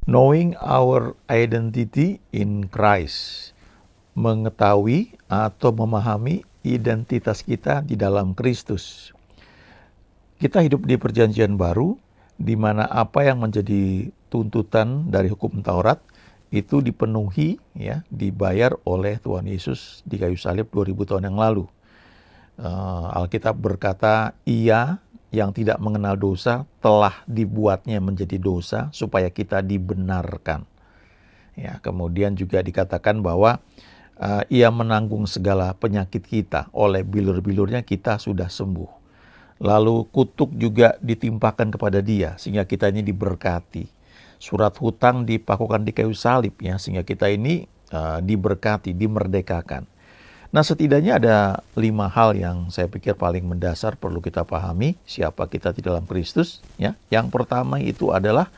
Knowing our identity in Christ. Mengetahui atau memahami identitas kita di dalam Kristus. Kita hidup di perjanjian baru, di mana apa yang menjadi tuntutan dari hukum Taurat itu dipenuhi, ya, dibayar oleh Tuhan Yesus di kayu salib 2000 tahun yang lalu. Alkitab berkata, Ia yang tidak mengenal dosa telah dibuatnya menjadi dosa supaya kita dibenarkan. Ya, kemudian juga dikatakan bahwa Ia menanggung segala penyakit kita, oleh bilur-bilurnya kita sudah sembuh. Lalu kutuk juga ditimpakan kepada Dia sehingga kita ini diberkati. Surat hutang dipakukan di kayu salib, ya, sehingga kita ini diberkati, dimerdekakan. Nah, setidaknya ada 5 hal yang saya pikir paling mendasar perlu kita pahami siapa kita di dalam Kristus. Ya. Yang pertama itu adalah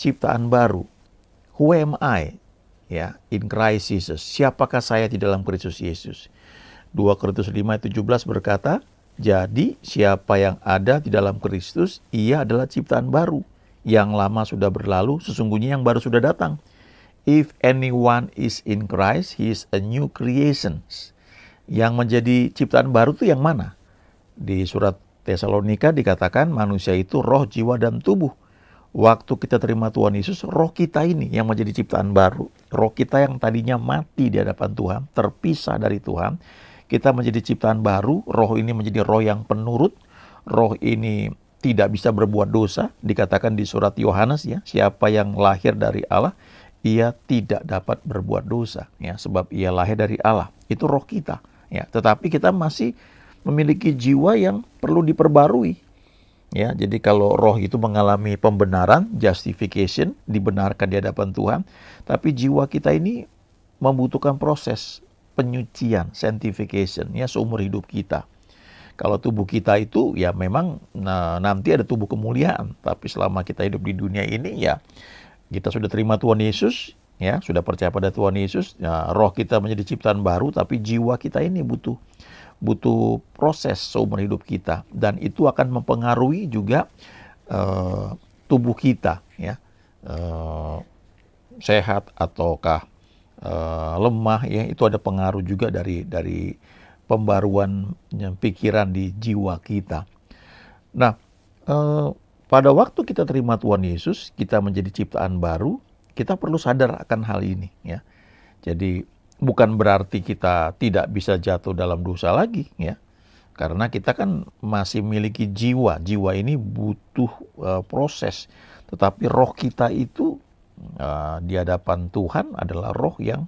ciptaan baru. Who am I? Ya, in Christ Jesus. Siapakah saya di dalam Kristus Yesus? 2 Korintus 5:17 berkata, jadi siapa yang ada di dalam Kristus, ia adalah ciptaan baru. Yang lama sudah berlalu, sesungguhnya yang baru sudah datang. If anyone is in Christ, he is a new creation. Yang menjadi ciptaan baru itu yang mana? Di surat Tesalonika dikatakan manusia itu roh, jiwa, dan tubuh. Waktu kita terima Tuhan Yesus, roh kita ini yang menjadi ciptaan baru. Roh kita yang tadinya mati di hadapan Tuhan, terpisah dari Tuhan. Kita menjadi ciptaan baru, roh ini menjadi roh yang penurut. Roh ini tidak bisa berbuat dosa. Dikatakan di surat Yohanes, ya, siapa yang lahir dari Allah, ia tidak dapat berbuat dosa, ya, sebab ia lahir dari Allah. Itu roh kita. Ya, tetapi kita masih memiliki jiwa yang perlu diperbarui. Ya, jadi kalau roh itu mengalami pembenaran, justification, dibenarkan di hadapan Tuhan, tapi jiwa kita ini membutuhkan proses penyucian, sanctification, ya, seumur hidup kita. Kalau tubuh kita itu ya memang nanti ada tubuh kemuliaan, tapi selama kita hidup di dunia ini ya kita sudah terima Tuhan Yesus, ya, sudah percaya pada Tuhan Yesus, ya, roh kita menjadi ciptaan baru, tapi jiwa kita ini butuh proses seumur hidup kita, dan itu akan mempengaruhi juga tubuh kita, ya, sehat ataukah lemah, ya, itu ada pengaruh juga dari pembaruan pikiran di jiwa kita. Nah, pada waktu kita terima Tuhan Yesus, kita menjadi ciptaan baru, kita perlu sadar akan hal ini, ya. Jadi bukan berarti kita tidak bisa jatuh dalam dosa lagi, ya. Karena kita kan masih memiliki jiwa. Jiwa ini butuh proses. Tetapi roh kita itu di hadapan Tuhan adalah roh yang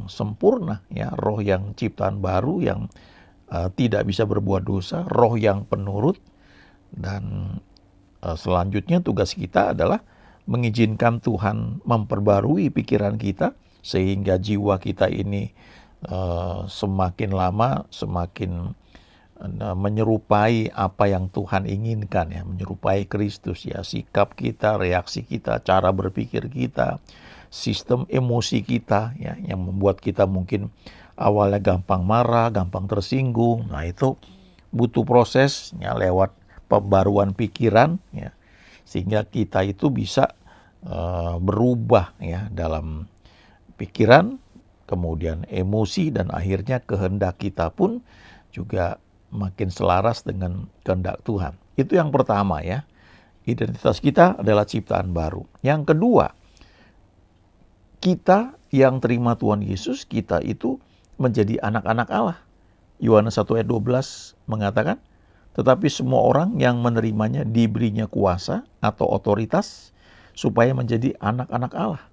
sempurna, ya, roh yang ciptaan baru yang tidak bisa berbuat dosa, roh yang penurut. Dan selanjutnya tugas kita adalah mengizinkan Tuhan memperbarui pikiran kita sehingga jiwa kita ini semakin lama semakin menyerupai apa yang Tuhan inginkan, ya, menyerupai Kristus, ya, sikap kita, reaksi kita, cara berpikir kita, sistem emosi kita, ya, yang membuat kita mungkin awalnya gampang marah, gampang tersinggung. Nah, itu butuh proses, ya, lewat pembaruan pikiran, ya, sehingga kita itu bisa berubah, ya, dalam pikiran, kemudian emosi, dan akhirnya kehendak kita pun juga makin selaras dengan kehendak Tuhan. Itu yang pertama, ya. Identitas kita adalah ciptaan baru. Yang kedua, kita yang terima Tuhan Yesus, kita itu menjadi anak-anak Allah. Yohanes 1 ayat 12 mengatakan, tetapi semua orang yang menerimanya diberinya kuasa atau otoritas supaya menjadi anak-anak Allah.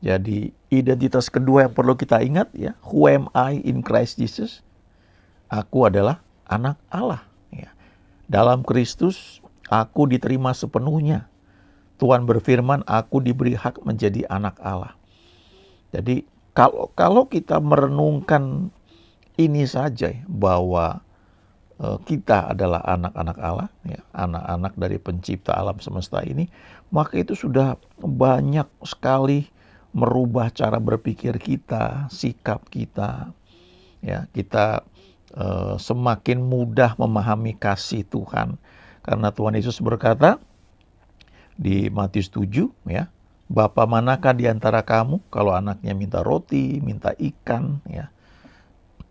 Jadi identitas kedua yang perlu kita ingat, ya, who am I in Christ Jesus? Aku adalah anak Allah, ya. Dalam Kristus aku diterima sepenuhnya. Tuhan berfirman, aku diberi hak menjadi anak Allah. Jadi kalau kita merenungkan ini saja, bahwa kita adalah anak-anak Allah, ya, anak-anak dari pencipta alam semesta ini, maka itu sudah banyak sekali merubah cara berpikir kita, sikap kita, ya. Kita semakin mudah memahami kasih Tuhan, karena Tuhan Yesus berkata di Matius 7, ya, Bapa manakah di antara kamu kalau anaknya minta roti, minta ikan, ya,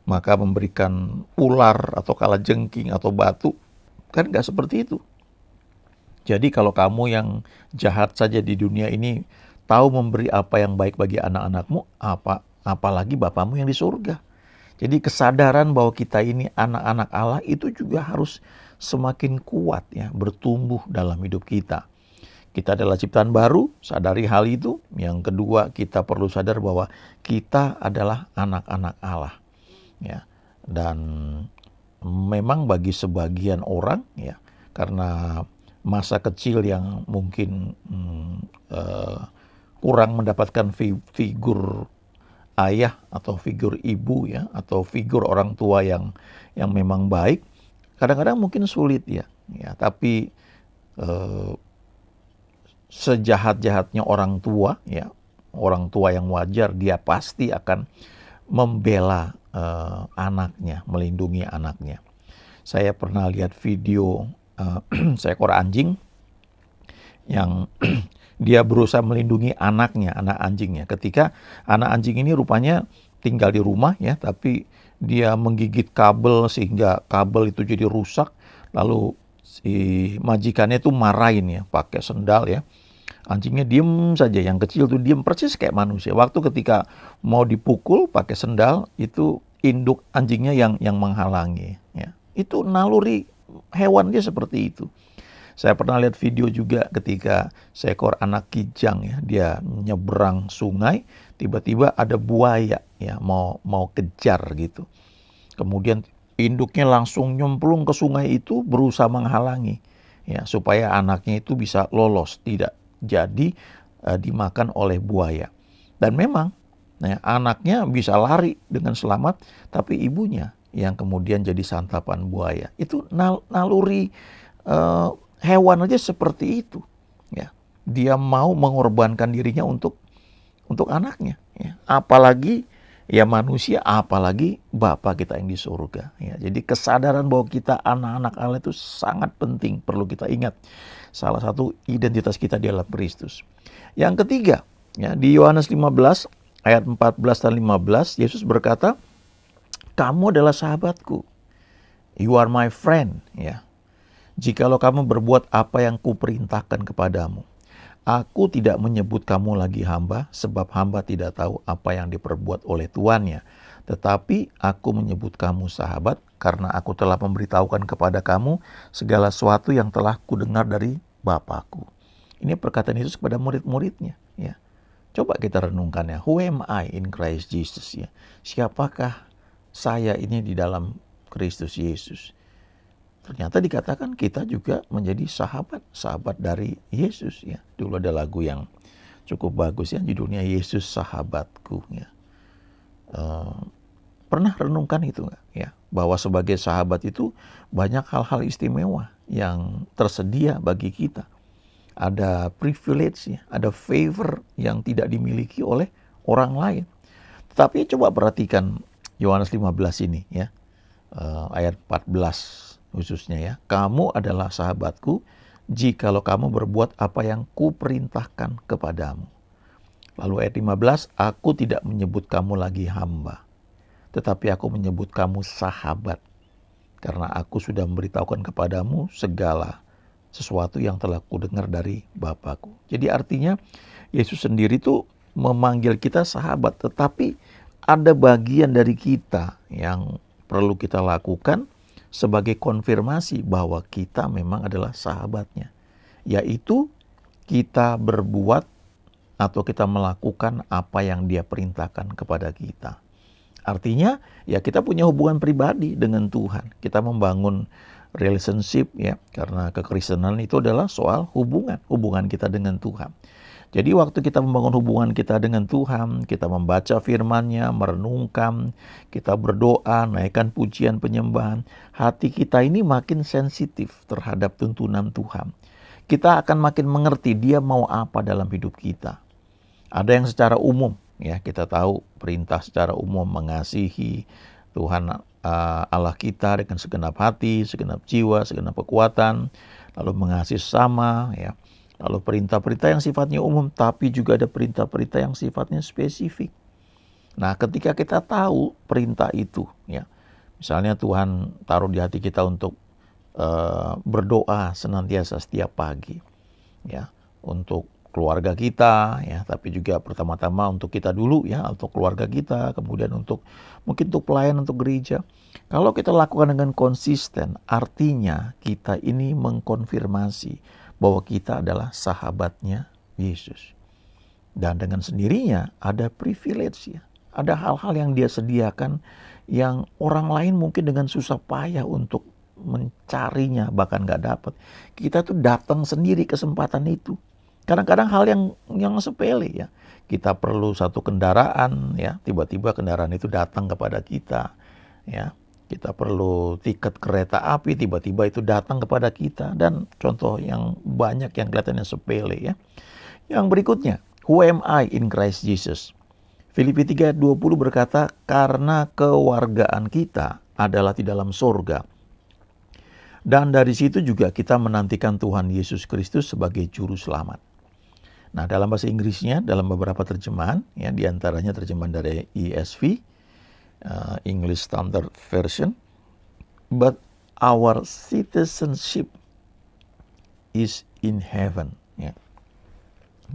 maka memberikan ular atau kalajengking atau batu? Kan nggak seperti itu. Jadi kalau kamu yang jahat saja di dunia ini tahu memberi apa yang baik bagi anak-anakmu, apalagi Bapamu yang di surga. Jadi kesadaran bahwa kita ini anak-anak Allah itu juga harus semakin kuat ya, bertumbuh dalam hidup kita. Kita adalah ciptaan baru, sadari hal itu. Yang kedua, kita perlu sadar bahwa kita adalah anak-anak Allah. Ya. Dan memang bagi sebagian orang ya, karena masa kecil yang mungkin kurang mendapatkan figur ayah atau figur ibu ya, atau figur orang tua yang memang baik, kadang-kadang mungkin sulit ya. Tapi sejahat-jahatnya orang tua ya, orang tua yang wajar, dia pasti akan membela anaknya, melindungi anaknya. Saya pernah lihat video seekor anjing yang dia berusaha melindungi anaknya, anak anjingnya. Ketika anak anjing ini rupanya tinggal di rumah ya, tapi dia menggigit kabel sehingga kabel itu jadi rusak. Lalu si majikannya itu marahin ya, pakai sendal ya. Anjingnya diem saja, yang kecil tuh diem persis kayak manusia. Waktu ketika mau dipukul pakai sendal, itu induk anjingnya yang menghalangi. Ya. Itu naluri hewan dia seperti itu. Saya pernah lihat video juga ketika seekor anak kijang ya, dia nyebrang sungai, tiba-tiba ada buaya ya mau kejar gitu. Kemudian induknya langsung nyemplung ke sungai itu berusaha menghalangi ya supaya anaknya itu bisa lolos, tidak jadi dimakan oleh buaya. Dan memang ya, anaknya bisa lari dengan selamat, tapi ibunya yang kemudian jadi santapan buaya. Itu naluri hewan aja seperti itu, ya. Dia mau mengorbankan dirinya untuk anaknya, ya. Apalagi ya manusia, apalagi Bapa kita yang di surga, ya. Jadi kesadaran bahwa kita anak-anak Allah itu sangat penting, perlu kita ingat. Salah satu identitas kita di dalam Kristus. Yang ketiga, ya, di Yohanes 15 ayat 14 dan 15, Yesus berkata, "Kamu adalah sahabatku. You are my friend," ya. "Jikalau kamu berbuat apa yang kuperintahkan kepadamu. Aku tidak menyebut kamu lagi hamba, sebab hamba tidak tahu apa yang diperbuat oleh tuannya. Tetapi aku menyebut kamu sahabat, karena aku telah memberitahukan kepada kamu segala sesuatu yang telah kudengar dari Bapakku." Ini perkataan Yesus kepada murid-muridnya. Ya. Coba kita renungkan ya. Who am I in Christ Jesus? Ya. Siapakah saya ini di dalam Kristus Yesus? Ternyata dikatakan kita juga menjadi sahabat dari Yesus ya. Dulu ada lagu yang cukup bagus ya, judulnya Yesus Sahabatku ya. Pernah renungkan itu nggak ya, bahwa sebagai sahabat itu banyak hal-hal istimewa yang tersedia bagi kita. Ada privilege ya, ada favor yang tidak dimiliki oleh orang lain. Tetapi coba perhatikan Yohanes 15 ini ya, ayat 14 khususnya ya. "Kamu adalah sahabatku jikalau kamu berbuat apa yang kuperintahkan kepadamu." Lalu ayat 15, "Aku tidak menyebut kamu lagi hamba, tetapi aku menyebut kamu sahabat, karena aku sudah memberitahukan kepadamu segala sesuatu yang telah kudengar dari Bapakku." Jadi artinya Yesus sendiri tuh memanggil kita sahabat, tetapi ada bagian dari kita yang perlu kita lakukan sebagai konfirmasi bahwa kita memang adalah sahabatnya, yaitu kita berbuat atau kita melakukan apa yang dia perintahkan kepada kita. Artinya ya kita punya hubungan pribadi dengan Tuhan. Kita membangun relationship ya, karena kekristenan itu adalah soal hubungan kita dengan Tuhan. Jadi waktu kita membangun hubungan kita dengan Tuhan, kita membaca firman-Nya, merenungkan, kita berdoa, naikkan pujian penyembahan, hati kita ini makin sensitif terhadap tuntunan Tuhan. Kita akan makin mengerti dia mau apa dalam hidup kita. Ada yang secara umum, ya kita tahu perintah secara umum mengasihi Tuhan Allah kita dengan segenap hati, segenap jiwa, segenap kekuatan, lalu mengasihi sesama, ya. Lalu perintah-perintah yang sifatnya umum, tapi juga ada perintah-perintah yang sifatnya spesifik. Nah, ketika kita tahu perintah itu, ya, misalnya Tuhan taruh di hati kita untuk berdoa senantiasa setiap pagi, ya, untuk keluarga kita, ya, tapi juga pertama-tama untuk kita dulu, ya, untuk keluarga kita, kemudian mungkin untuk pelayan, untuk gereja. Kalau kita lakukan dengan konsisten, artinya kita ini mengkonfirmasi bahwa kita adalah sahabatnya Yesus. Dan dengan sendirinya ada privilege, ya. Ada hal-hal yang dia sediakan yang orang lain mungkin dengan susah payah untuk mencarinya, bahkan gak dapat. Kita tuh datang sendiri kesempatan itu. Kadang-kadang hal yang sepele, ya. Kita perlu satu kendaraan, ya, tiba-tiba kendaraan itu datang kepada kita, ya. Kita perlu tiket kereta api, tiba-tiba itu datang kepada kita, dan contoh yang banyak yang kelihatannya sepele, ya. Yang berikutnya, who am I in Christ Jesus? Filipi 3:20 berkata, karena kewargaan kita adalah di dalam surga. Dan dari situ juga kita menantikan Tuhan Yesus Kristus sebagai juru selamat. Nah, dalam bahasa Inggrisnya, dalam beberapa terjemahan, ya, diantaranya terjemahan dari ESV, English Standard Version, but our citizenship is in heaven. Ya.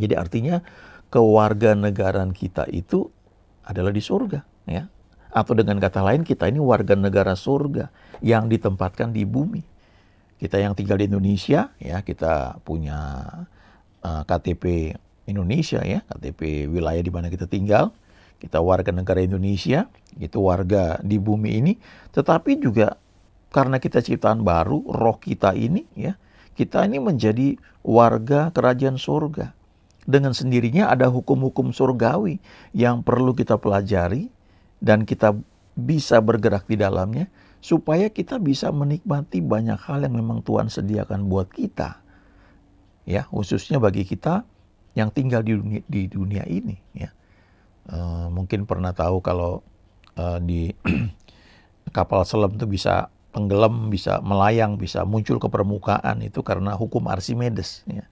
Jadi artinya kewarganegaraan kita itu adalah di surga, ya. Atau dengan kata lain, kita ini warga negara surga yang ditempatkan di bumi. Kita yang tinggal di Indonesia, ya, kita punya KTP Indonesia, ya, KTP wilayah di mana kita tinggal. Kita warga negara Indonesia, itu warga di bumi ini. Tetapi juga karena kita ciptaan baru, roh kita ini, ya, kita ini menjadi warga kerajaan surga. Dengan sendirinya ada hukum-hukum surgawi yang perlu kita pelajari dan kita bisa bergerak di dalamnya supaya kita bisa menikmati banyak hal yang memang Tuhan sediakan buat kita. Ya, khususnya bagi kita yang tinggal di dunia ini, ya. Mungkin pernah tahu kalau di kapal selam itu bisa tenggelam, bisa melayang, bisa muncul ke permukaan, itu karena hukum Archimedes, ya.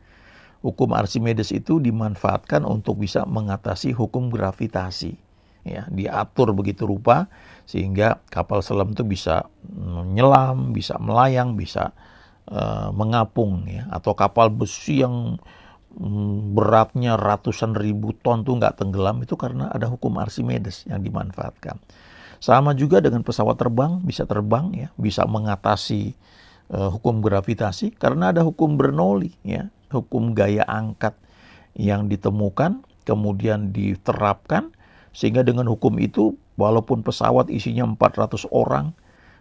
Hukum Archimedes itu dimanfaatkan untuk bisa mengatasi hukum gravitasi, ya, diatur begitu rupa sehingga kapal selam itu bisa menyelam, bisa melayang, bisa mengapung, ya. Atau kapal besi yang beratnya ratusan ribu ton tuh nggak tenggelam, itu karena ada hukum Archimedes yang dimanfaatkan. Sama juga dengan pesawat terbang, ya, bisa mengatasi hukum gravitasi karena ada hukum Bernoulli, ya, hukum gaya angkat yang ditemukan kemudian diterapkan sehingga dengan hukum itu walaupun pesawat isinya 400 orang,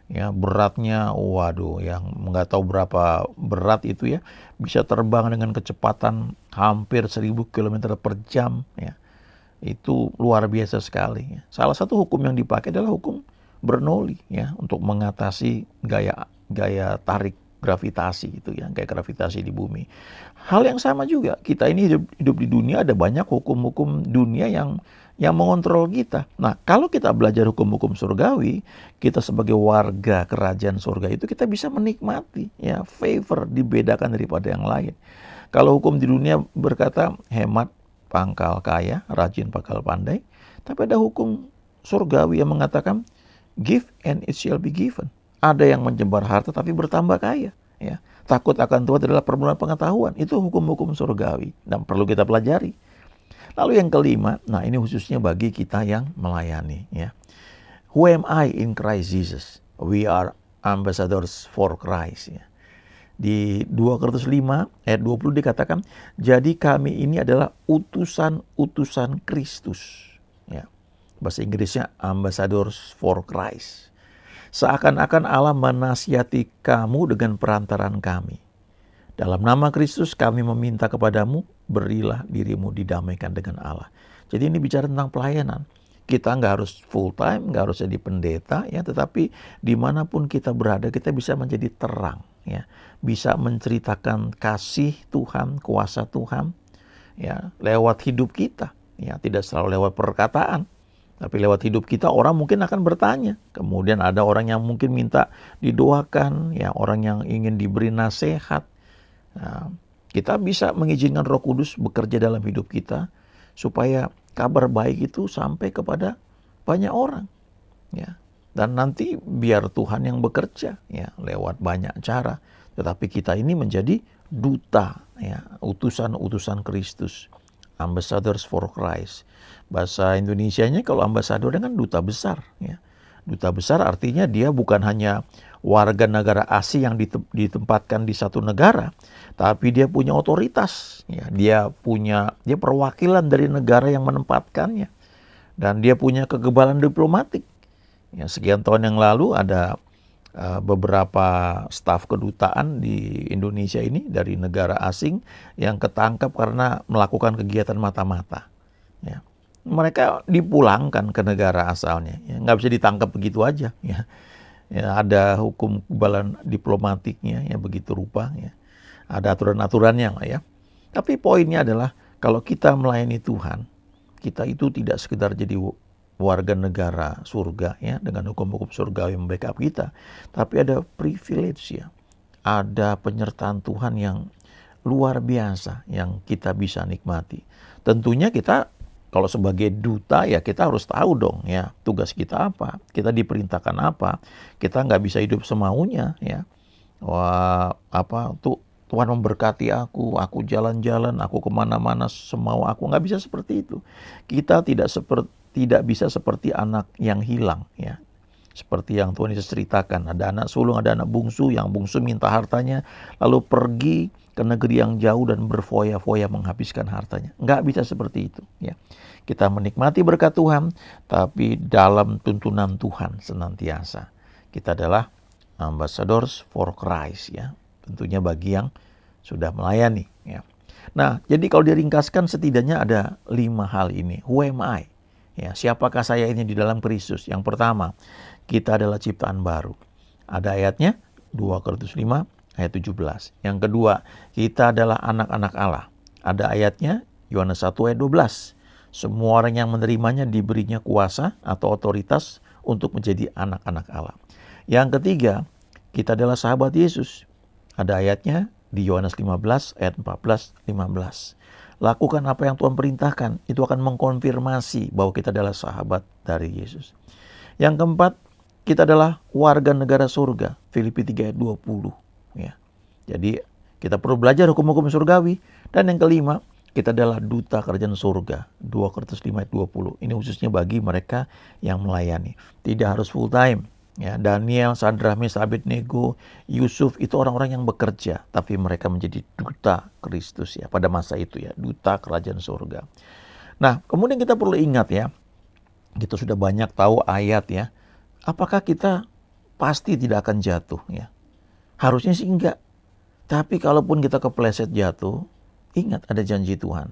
ya, beratnya waduh yang nggak tahu berapa berat itu, ya, bisa terbang dengan kecepatan hampir 1000 km per jam, ya. Itu luar biasa sekali, ya. Salah satu hukum yang dipakai adalah hukum Bernoulli, ya, untuk mengatasi gaya tarik gravitasi itu, ya, kayak gravitasi di bumi. Hal yang sama juga, kita ini hidup di dunia, ada banyak hukum-hukum dunia yang mengontrol kita. Nah, kalau kita belajar hukum-hukum surgawi, kita sebagai warga kerajaan surga itu kita bisa menikmati, ya, favor dibedakan daripada yang lain. Kalau hukum di dunia berkata hemat pangkal kaya, rajin pangkal pandai, tapi ada hukum surgawi yang mengatakan give and it shall be given. Ada yang menjembar harta tapi bertambah kaya, ya. Takut akan Tuhan adalah permulaan pengetahuan. Itu hukum-hukum surgawi dan perlu kita pelajari. Lalu yang kelima, nah ini khususnya bagi kita yang melayani, ya. Who am I in Christ Jesus? We are ambassadors for Christ, ya. Di 2 Korintus 5 ayat 20 dikatakan, jadi kami ini adalah utusan-utusan Kristus, ya. Bahasa Inggrisnya ambassadors for Christ. Seakan-akan Allah menasihati kamu dengan perantaran kami. Dalam nama Kristus kami meminta kepadamu, berilah dirimu didamaikan dengan Allah. Jadi ini bicara tentang pelayanan. Kita nggak harus full time, nggak harus jadi pendeta, ya, tetapi dimanapun kita berada kita bisa menjadi terang, ya, bisa menceritakan kasih Tuhan, kuasa Tuhan, ya, lewat hidup kita, ya, tidak selalu lewat perkataan. Tapi lewat hidup kita orang mungkin akan bertanya. Kemudian ada orang yang mungkin minta didoakan, ya, orang yang ingin diberi nasihat. Nah, Kita bisa mengizinkan Roh Kudus bekerja dalam hidup kita supaya kabar baik itu sampai kepada banyak orang, ya. Dan nanti biar Tuhan yang bekerja, ya, lewat banyak cara. Tetapi kita ini menjadi duta, ya, utusan-utusan Kristus, ambassadors for Christ. Bahasa Indonesianya kalau ambasador kan duta besar, ya. Duta besar artinya dia bukan hanya warga negara asing yang ditempatkan di satu negara, tapi dia punya otoritas, ya. Dia perwakilan dari negara yang menempatkannya, dan dia punya kekebalan diplomatik. Ya, sekian tahun yang lalu ada beberapa staf kedutaan di Indonesia ini dari negara asing yang ketangkap karena melakukan kegiatan mata-mata. Ya. Mereka dipulangkan ke negara asalnya, ya, nggak bisa ditangkap begitu aja. Ya. Ya, ada hukum kekebalan diplomatiknya, ya, begitu rupa. Ya. Ada aturan-aturannya lah, ya. Tapi poinnya adalah kalau kita melayani Tuhan, kita itu tidak sekedar jadi warga negara surga, ya, dengan hukum-hukum surgawi yang backup kita, tapi ada privilege, ya, ada penyertaan Tuhan yang luar biasa yang kita bisa nikmati. Tentunya kita kalau sebagai duta, ya, kita harus tahu dong, ya, tugas kita apa, kita diperintahkan apa. Kita nggak bisa hidup semaunya, ya. Wah, Tuhan memberkati aku jalan-jalan, aku kemana-mana semau aku, nggak bisa seperti itu. Kita tidak bisa seperti anak yang hilang, ya. Seperti yang Tuhan Yesus ceritakan, ada anak sulung, ada anak bungsu, yang bungsu minta hartanya, lalu pergi ke negeri yang jauh dan berfoya-foya menghabiskan hartanya. Nggak bisa seperti itu, ya. Kita menikmati berkat Tuhan, tapi dalam tuntunan Tuhan senantiasa. Kita adalah ambassadors for Christ, ya. Tentunya bagi yang sudah melayani, ya. Nah, jadi kalau diringkaskan setidaknya ada 5 hal ini. Who am I? Ya, siapakah saya ini di dalam Kristus? Yang pertama, kita adalah ciptaan baru. Ada ayatnya 2 Korintus 5 ayat 17. Yang kedua, kita adalah anak-anak Allah. Ada ayatnya Yohanes 1 ayat 12. Semua orang yang menerimanya diberinya kuasa atau otoritas untuk menjadi anak-anak Allah. Yang ketiga, kita adalah sahabat Yesus. Ada ayatnya di Yohanes 15 ayat 14-15. Lakukan apa yang Tuhan perintahkan, itu akan mengkonfirmasi bahwa kita adalah sahabat dari Yesus. Yang keempat, kita adalah warga negara surga. Filipi 3 ayat 20. Ya. Jadi kita perlu belajar hukum-hukum surgawi. Dan yang kelima, kita adalah duta kerajaan surga. 2 Korintus 5 ayat 20. Ini khususnya bagi mereka yang melayani. Tidak harus full time. Ya, Daniel, Shadrach, Meshach, Abednego, Yusuf itu orang-orang yang bekerja, tapi mereka menjadi duta Kristus, ya, pada masa itu, ya, duta kerajaan surga. Nah, kemudian kita perlu ingat, ya, kita sudah banyak tahu ayat, ya. Apakah kita pasti tidak akan jatuh, ya? Harusnya sih enggak. Tapi kalaupun kita kepleset jatuh, ingat ada janji Tuhan.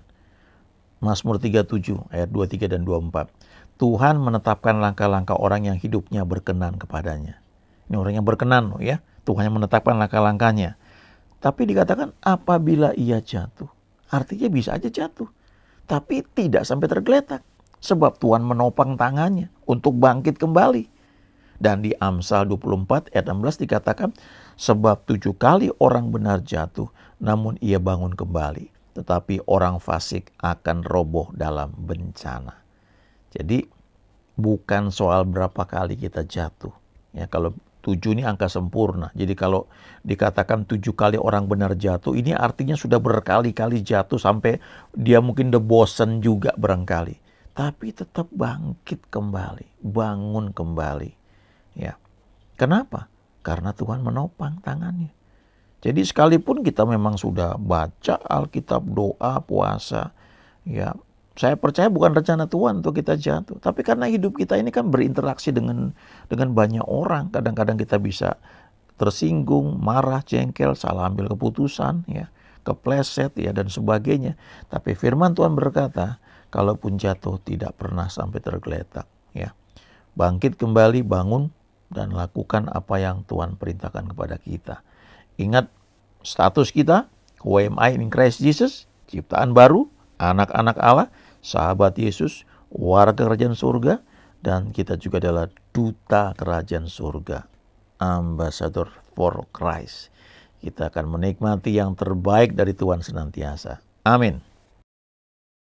Mazmur 37 ayat 23 dan 24. Tuhan menetapkan langkah-langkah orang yang hidupnya berkenan kepadanya. Ini orang yang berkenan loh, ya. Tuhan yang menetapkan langkah-langkahnya. Tapi dikatakan apabila ia jatuh. Artinya bisa aja jatuh. Tapi tidak sampai tergeletak. Sebab Tuhan menopang tangannya untuk bangkit kembali. Dan di Amsal 24 ayat 16 dikatakan, sebab 7 kali orang benar jatuh, namun ia bangun kembali. Tetapi orang fasik akan roboh dalam bencana. Jadi bukan soal berapa kali kita jatuh. Ya, kalau 7 ini angka sempurna. Jadi kalau dikatakan 7 kali orang benar jatuh, ini artinya sudah berkali-kali jatuh sampai dia mungkin udah bosan juga barangkali. Tapi tetap bangkit kembali, bangun kembali. Ya. Kenapa? Karena Tuhan menopang tangannya. Jadi sekalipun kita memang sudah baca Alkitab, doa, puasa, ya, saya percaya bukan rencana Tuhan untuk kita jatuh. Tapi karena hidup kita ini kan berinteraksi dengan banyak orang. Kadang-kadang kita bisa tersinggung, marah, jengkel, salah ambil keputusan, ya, kepleset, ya, dan sebagainya. Tapi firman Tuhan berkata, kalaupun jatuh tidak pernah sampai tergeletak, ya. Bangkit kembali, bangun, dan lakukan apa yang Tuhan perintahkan kepada kita. Ingat status kita, who am I in Christ Jesus, ciptaan baru, anak-anak Allah, sahabat Yesus, warga kerajaan surga, dan kita juga adalah duta kerajaan surga, ambassador for Christ. Kita akan menikmati yang terbaik dari Tuhan senantiasa. Amin.